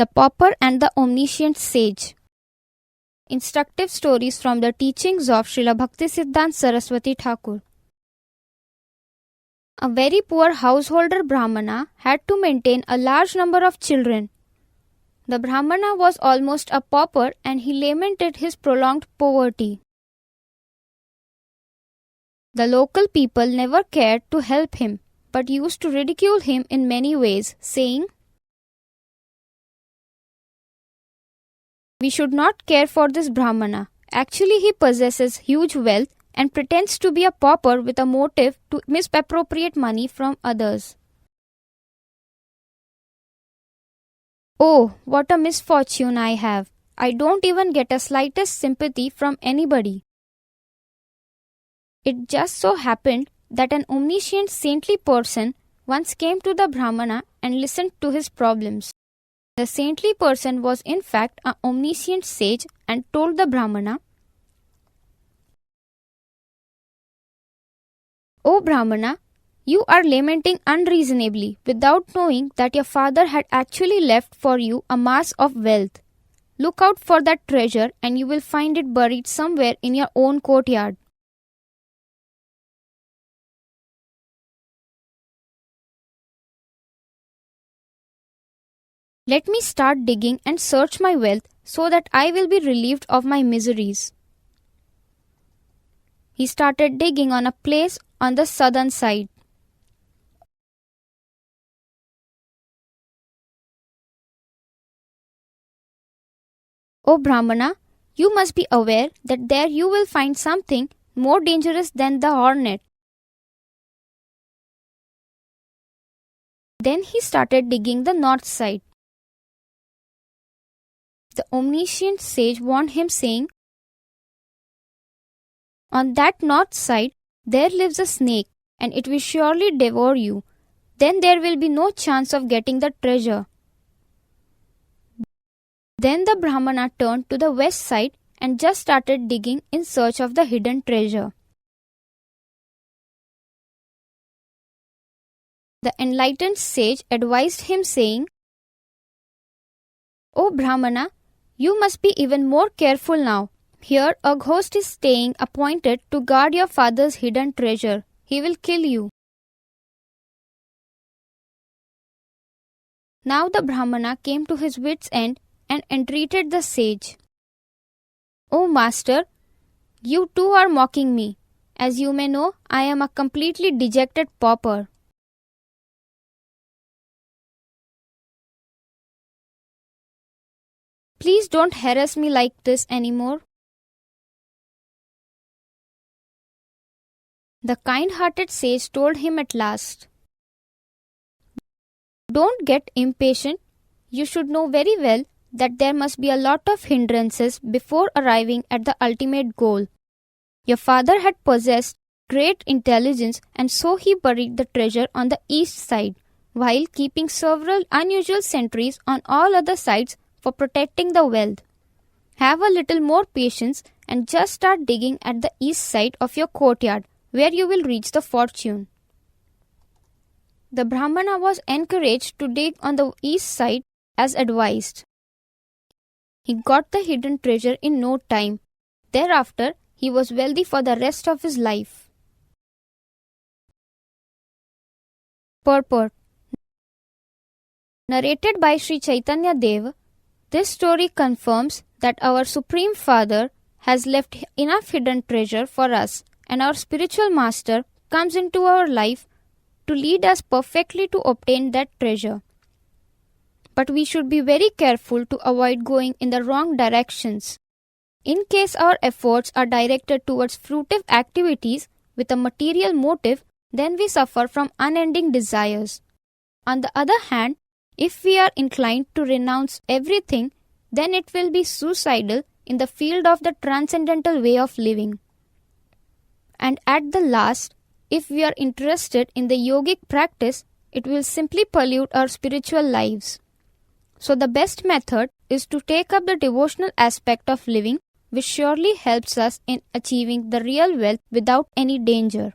The Pauper and the Omniscient Sage. Instructive stories from the teachings of Srila Bhaktisiddhanta Saraswati Thakur. A very poor householder Brahmana had to maintain a large number of children. The Brahmana was almost a pauper and he lamented his prolonged poverty. The local people never cared to help him, but used to ridicule him in many ways, saying, "We should not care for this Brahmana. Actually, he possesses huge wealth and pretends to be a pauper with a motive to misappropriate money from others." "Oh, what a misfortune I have. I don't even get a slightest sympathy from anybody." It just so happened that an omniscient saintly person once came to the Brahmana and listened to his problems. The saintly person was in fact an omniscient sage and told the Brahmana, "O Brahmana, you are lamenting unreasonably without knowing that your father had actually left for you a mass of wealth. Look out for that treasure and you will find it buried somewhere in your own courtyard." "Let me start digging and search my wealth so that I will be relieved of my miseries." He started digging on a place on the southern side. "O Brahmana, you must be aware that there you will find something more dangerous than the hornet." Then he started digging the north side. The omniscient sage warned him, saying, "On that north side there lives a snake and it will surely devour you. Then there will be no chance of getting the treasure." Then the Brahmana turned to the west side and just started digging in search of the hidden treasure. The enlightened sage advised him, saying, "O Brahmana, you must be even more careful now. Here a ghost is staying appointed to guard your father's hidden treasure. He will kill you." Now the Brahmana came to his wits' end and entreated the sage, "O master, you too are mocking me. As you may know, I am a completely dejected pauper. Please don't harass me like this anymore." The kind-hearted sage told him at last, "Don't get impatient. You should know very well that there must be a lot of hindrances before arriving at the ultimate goal. Your father had possessed great intelligence and so he buried the treasure on the east side, while keeping several unusual sentries on all other sides for protecting the wealth. Have a little more patience and just start digging at the east side of your courtyard, where you will reach the fortune." The Brahmana was encouraged to dig on the east side as advised. He got the hidden treasure in no time. Thereafter, he was wealthy for the rest of his life. Purport. Narrated by Sri Chaitanya Dev, this story confirms that our Supreme Father has left enough hidden treasure for us, and our spiritual master comes into our life to lead us perfectly to obtain that treasure. But we should be very careful to avoid going in the wrong directions. In case our efforts are directed towards fruitive activities with a material motive, then we suffer from unending desires. On the other hand, if we are inclined to renounce everything, then it will be suicidal in the field of the transcendental way of living. And at the last, if we are interested in the yogic practice, it will simply pollute our spiritual lives. So the best method is to take up the devotional aspect of living, which surely helps us in achieving the real wealth without any danger.